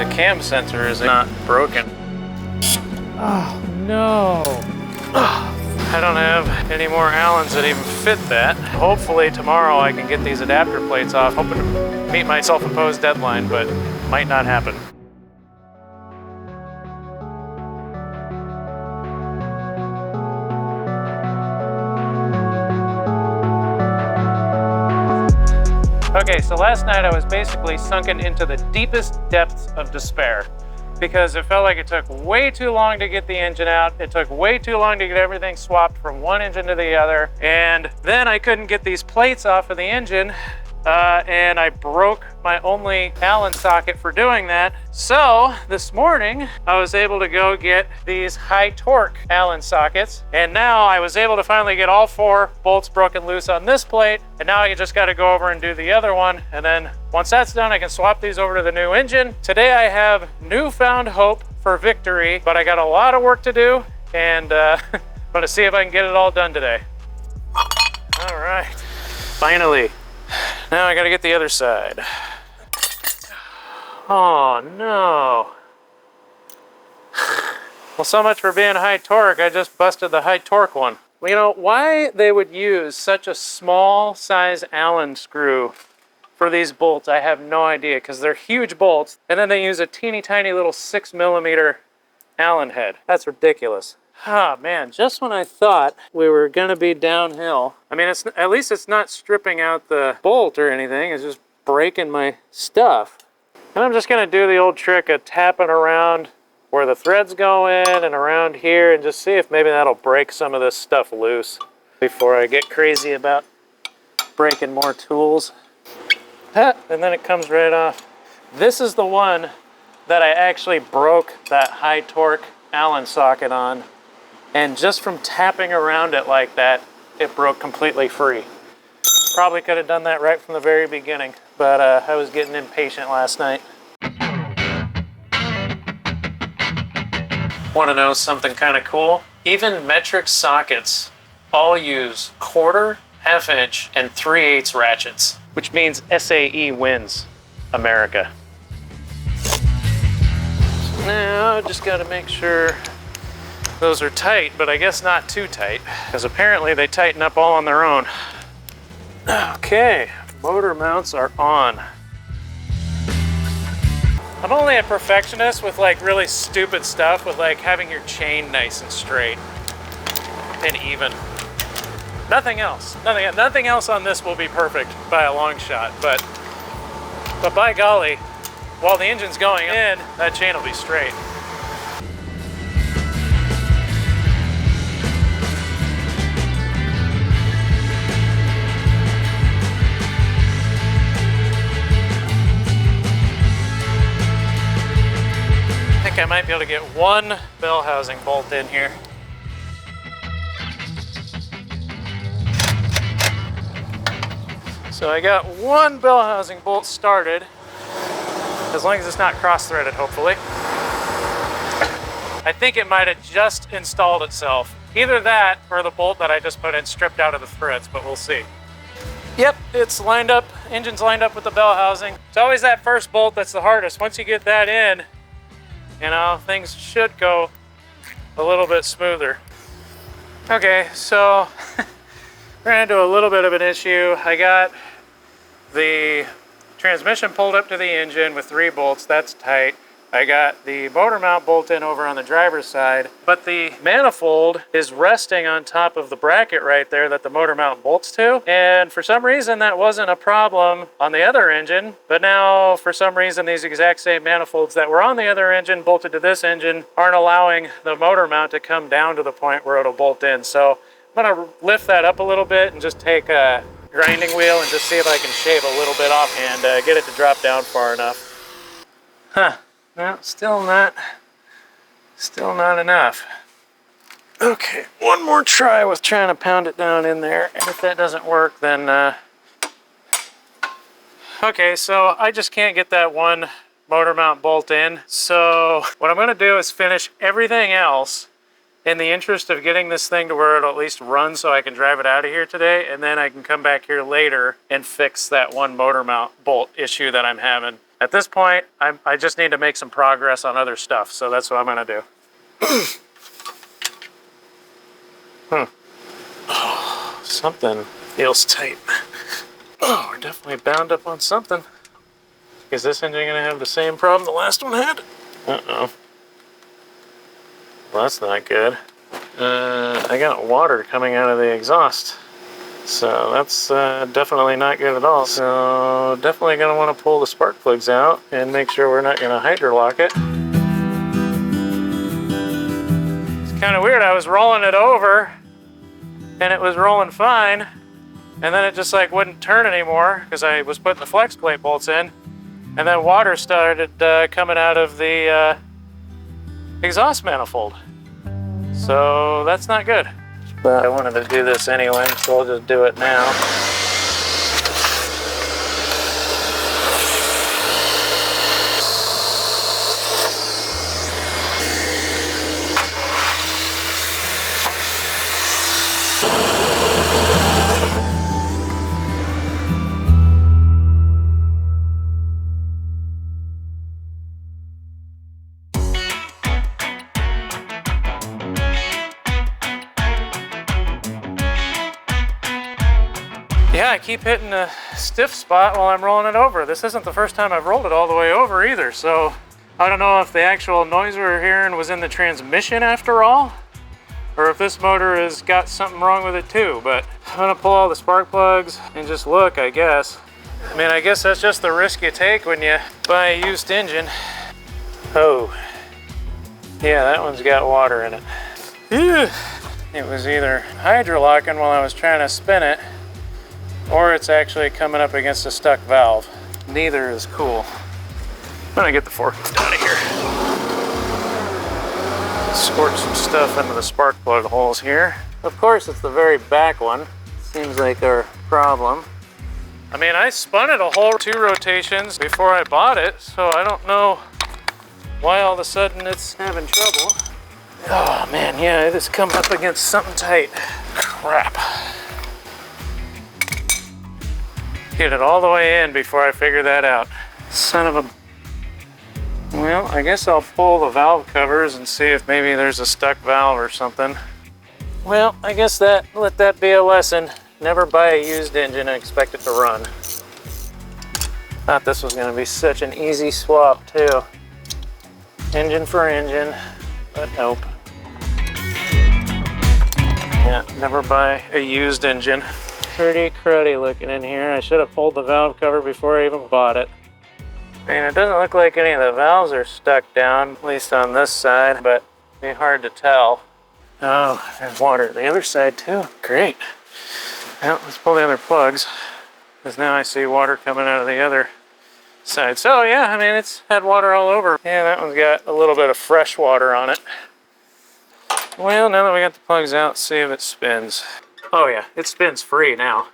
the cam sensor is not broken. Oh no. I don't have any more Allens that even fit that. Hopefully tomorrow I can get these adapter plates off. Hoping to meet my self-imposed deadline, but might not happen. Okay, so last night I was basically sunken into the deepest depths of despair because it felt like it took way too long to get the engine out. It took way too long to get everything swapped from one engine to the other. And then I couldn't get these plates off of the engine and I broke my only Allen socket for doing that. So this morning I was able to go get these high torque Allen sockets, and now I was able to finally get all 4 bolts broken loose on this plate, and now I just got to go over and do the other one, and then once that's done I can swap these over to the new engine. Today I have newfound hope for victory, but I got a lot of work to do, and I'm gonna see if I can get it all done today. All right, finally. Now I gotta get the other side. Oh no. Well, so much for being high torque. I just busted the high torque one. Well, you know, why they would use such a small size Allen screw for these bolts, I have no idea, because they're huge bolts, and then they use a teeny tiny little 6mm Allen head. That's ridiculous. Ah, man, just when I thought we were gonna be downhill. I mean, at least it's not stripping out the bolt or anything, it's just breaking my stuff. And I'm just gonna do the old trick of tapping around where the threads go in and around here and just see if maybe that'll break some of this stuff loose before I get crazy about breaking more tools. And then it comes right off. This is the one that I actually broke that high torque Allen socket on. And just from tapping around it like that, it broke completely free. Probably could have done that right from the very beginning, but I was getting impatient last night. Want to know something kind of cool? Even metric sockets all use 1/4, 1/2 inch, and 3/8 ratchets, which means SAE wins America. Now I just got to make sure those are tight, but I guess not too tight, because apparently they tighten up all on their own. Okay, motor mounts are on. I'm only a perfectionist with like really stupid stuff, with like having your chain nice and straight and even. Nothing else. Nothing else on this will be perfect by a long shot, but by golly, while the engine's going in, that chain will be straight. I might be able to get one bell housing bolt in here. So I got one bell housing bolt started, as long as it's not cross-threaded, hopefully. I think it might have just installed itself. Either that or the bolt that I just put in stripped out of the threads, but we'll see. Yep, it's lined up, engine's lined up with the bell housing. It's always that first bolt that's the hardest. Once you get that in, you know, things should go a little bit smoother. Okay, so ran into a little bit of an issue. I got the transmission pulled up to the engine with 3 bolts, that's tight. I got the motor mount bolt in over on the driver's side, but the manifold is resting on top of the bracket right there that the motor mount bolts to. And for some reason that wasn't a problem on the other engine, but now for some reason these exact same manifolds that were on the other engine bolted to this engine aren't allowing the motor mount to come down to the point where it'll bolt in. So I'm gonna lift that up a little bit and just take a grinding wheel and just see if I can shave a little bit offhand, get it to drop down far enough. Huh. No, still not enough. Okay, one more try with trying to pound it down in there, and if that doesn't work, then okay, so I just can't get that one motor mount bolt in. So what I'm gonna do is finish everything else in the interest of getting this thing to where it'll at least run so I can drive it out of here today, and then I can come back here later and fix that one motor mount bolt issue that I'm having. At this point, I just need to make some progress on other stuff, so that's what I'm gonna do. Oh, something feels tight. Oh, we're definitely bound up on something. Is this engine gonna have the same problem the last one had? Uh-oh. Well, that's not good. I got water coming out of the exhaust. So that's definitely not good at all. So definitely gonna wanna pull the spark plugs out and make sure we're not gonna hydrolock it. It's kind of weird, I was rolling it over and it was rolling fine. And then it just like wouldn't turn anymore because I was putting the flex plate bolts in. And then water started coming out of the exhaust manifold. So that's not good. But I wanted to do this anyway, so I'll just do it now. Yeah, I keep hitting a stiff spot while I'm rolling it over. This isn't the first time I've rolled it all the way over either, so I don't know if the actual noise we were hearing was in the transmission after all, or if this motor has got something wrong with it too, but I'm gonna pull all the spark plugs and just look, I guess. I mean, I guess that's just the risk you take when you buy a used engine. Oh, yeah, that one's got water in it. It was either hydrolocking while I was trying to spin it, or it's actually coming up against a stuck valve. Neither is cool. I'm gonna get the forklift out of here. Squirt some stuff into the spark plug holes here. Of course, it's the very back one. Seems like our problem. I mean, I spun it a whole 2 rotations before I bought it, so I don't know why all of a sudden it's having trouble. Oh man, yeah, it is coming up against something tight. Crap. Get it all the way in before I figure that out. Son of a... Well, I guess I'll pull the valve covers and see if maybe there's a stuck valve or something. Well, I guess let that be a lesson. Never buy a used engine and expect it to run. Thought this was gonna be such an easy swap too. Engine for engine, but nope. Yeah, never buy a used engine. Pretty cruddy looking in here. I should have pulled the valve cover before I even bought it. I mean, it doesn't look like any of the valves are stuck down, at least on this side, but it'd be hard to tell. Oh, there's water the other side too. Great. Well, let's pull the other plugs, because now I see water coming out of the other side. So yeah, I mean, it's had water all over. Yeah, that one's got a little bit of fresh water on it. Well, now that we got the plugs out, let's see if it spins. Oh yeah, it spins free now.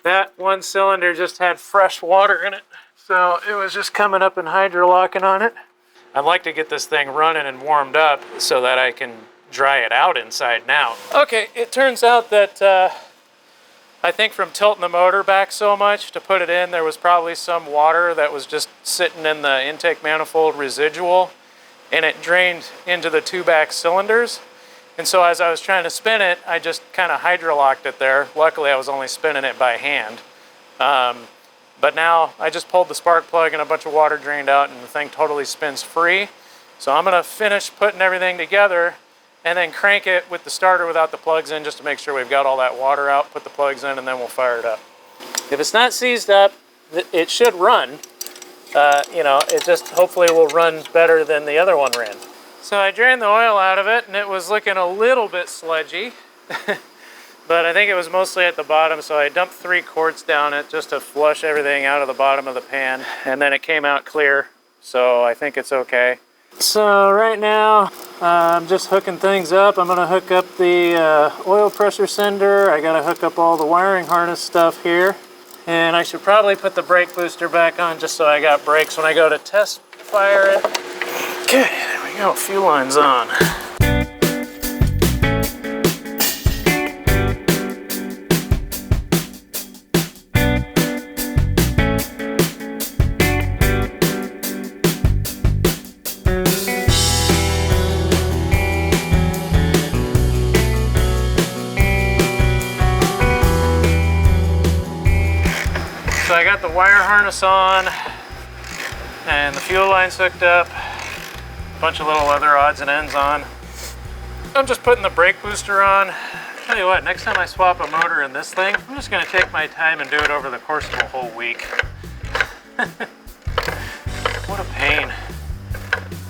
That one cylinder just had fresh water in it, so it was just coming up and hydrolocking on it. I'd like to get this thing running and warmed up so that I can dry it out inside now. Okay, it turns out that I think from tilting the motor back so much to put it in, there was probably some water that was just sitting in the intake manifold residual, and it drained into the 2 back cylinders. And so as I was trying to spin it, I just kind of hydrolocked it there. Luckily, I was only spinning it by hand. But now I just pulled the spark plug and a bunch of water drained out and the thing totally spins free. So I'm gonna finish putting everything together and then crank it with the starter without the plugs in just to make sure we've got all that water out, put the plugs in, and then we'll fire it up. If it's not seized up, it should run. You know, it just hopefully will run better than the other one ran. So I drained the oil out of it and it was looking a little bit sludgy, but I think it was mostly at the bottom, so I dumped 3 quarts down it just to flush everything out of the bottom of the pan, and then it came out clear, so I think it's okay. So right now, I'm just hooking things up. I'm gonna hook up the oil pressure sender. I gotta hook up all the wiring harness stuff here, and I should probably put the brake booster back on just so I got brakes when I go to test fire it. Okay, there we go, fuel line's on. I got the wire harness on and the fuel line's hooked up. A bunch of little other odds and ends on. I'm just putting the brake booster on. Tell you what, next time I swap a motor in this thing, I'm just gonna take my time and do it over the course of a whole week. What a pain.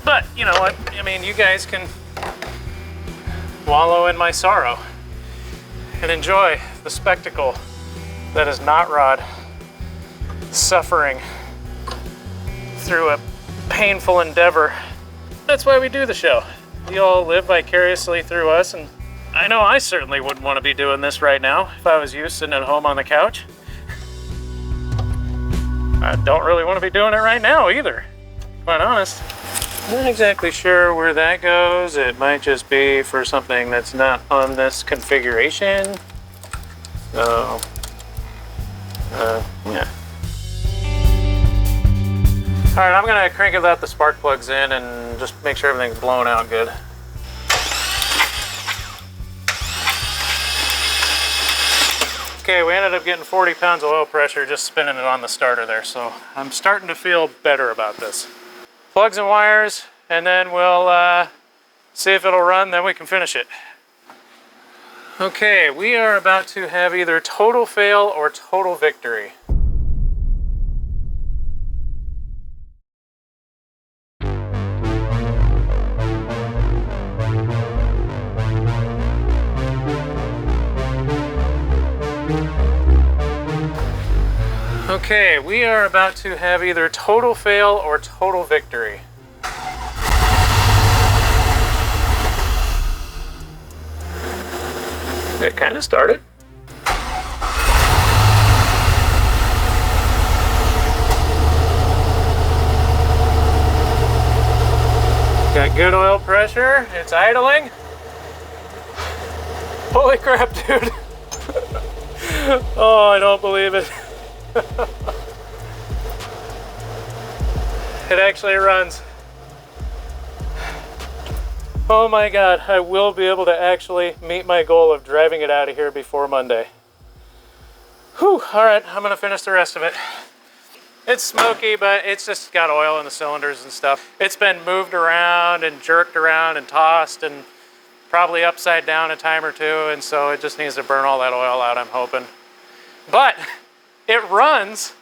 But you know what? I mean, you guys can wallow in my sorrow and enjoy the spectacle that is Knot Rod suffering through a painful endeavor. That's why we do the show. You all live vicariously through us, and I know I certainly wouldn't want to be doing this right now if I was you sitting at home on the couch. I don't really want to be doing it right now either, quite honest. Not exactly sure where that goes. It might just be for something that's not on this configuration. So, yeah. All right, I'm gonna crank it without the spark plugs in and just make sure everything's blown out good. Okay, we ended up getting 40 pounds of oil pressure just spinning it on the starter there, so I'm starting to feel better about this. Plugs and wires, and then we'll see if it'll run, then we can finish it. Okay, we are about to have either total fail or total victory. Okay, we are about to have either total fail or total victory. It kind of started. Got good oil pressure, it's idling. Holy crap, dude. Oh, I don't believe it. It actually runs. Oh my God, I will be able to actually meet my goal of driving it out of here before Monday. Whew, all right, I'm gonna finish the rest of it. It's smoky, but it's just got oil in the cylinders and stuff. It's been moved around and jerked around and tossed and probably upside down a time or two, and so it just needs to burn all that oil out, I'm hoping. But it runs,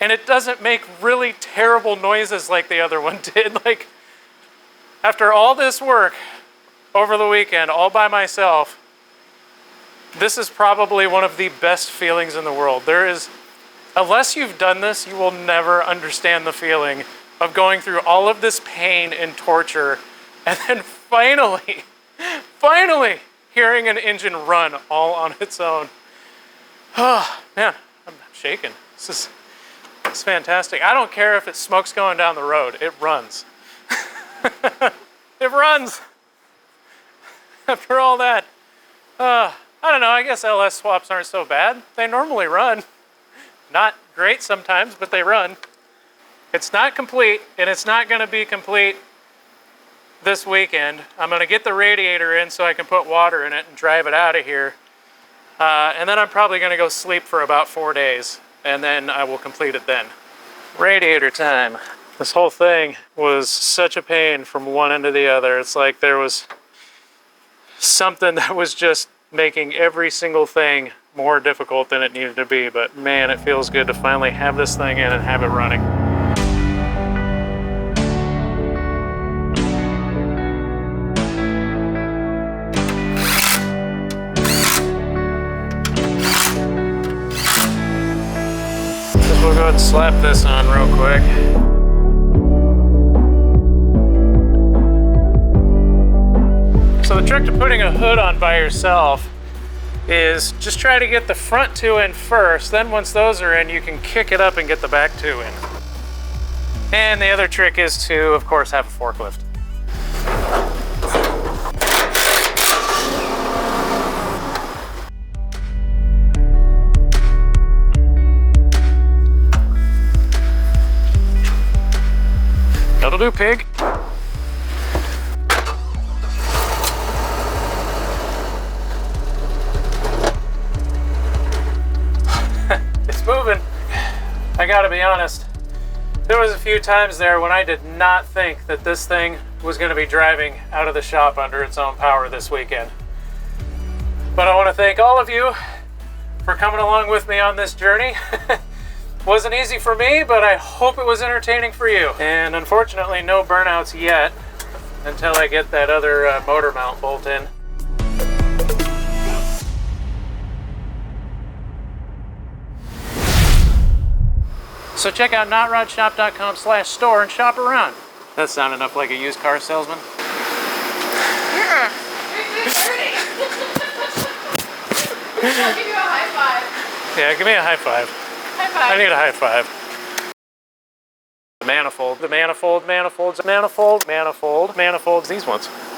and it doesn't make really terrible noises like the other one did. Like, after all this work over the weekend, all by myself, this is probably one of the best feelings in the world. There is, unless you've done this, you will never understand the feeling of going through all of this pain and torture, and then finally hearing an engine run all on its own. Oh, man. I'm shaking. It's fantastic. I don't care if it smoke's going down the road. It runs. It runs. After all that. I don't know. I guess LS swaps aren't so bad. They normally run. Not great sometimes, but they run. It's not complete, and it's not going to be complete this weekend. I'm going to get the radiator in so I can put water in it and drive it out of here. And then I'm probably going to go sleep for about 4 days, and then I will complete it then. Radiator time. This whole thing was such a pain from one end to the other. It's like there was something that was just making every single thing more difficult than it needed to be, but man, it feels good to finally have this thing in and have it running. We'll go ahead and slap this on real quick. So the trick to putting a hood on by yourself is just try to get the front two in first, then once those are in, you can kick it up and get the back two in. And the other trick is to, of course, have a forklift. That'll do, pig. It's moving. gotta be honest, there was a few times there when I did not think that this thing was gonna be driving out of the shop under its own power this weekend. But I wanna thank all of you for coming along with me on this journey. Wasn't easy for me, but I hope it was entertaining for you. And unfortunately, no burnouts yet until I get that other motor mount bolt in. So check out knotrodshop.com/store and shop around. That sounded enough like a used car salesman. Yeah. I'll give you a high five. Yeah, give me a high five. High five. I need a high five. The manifolds, these ones.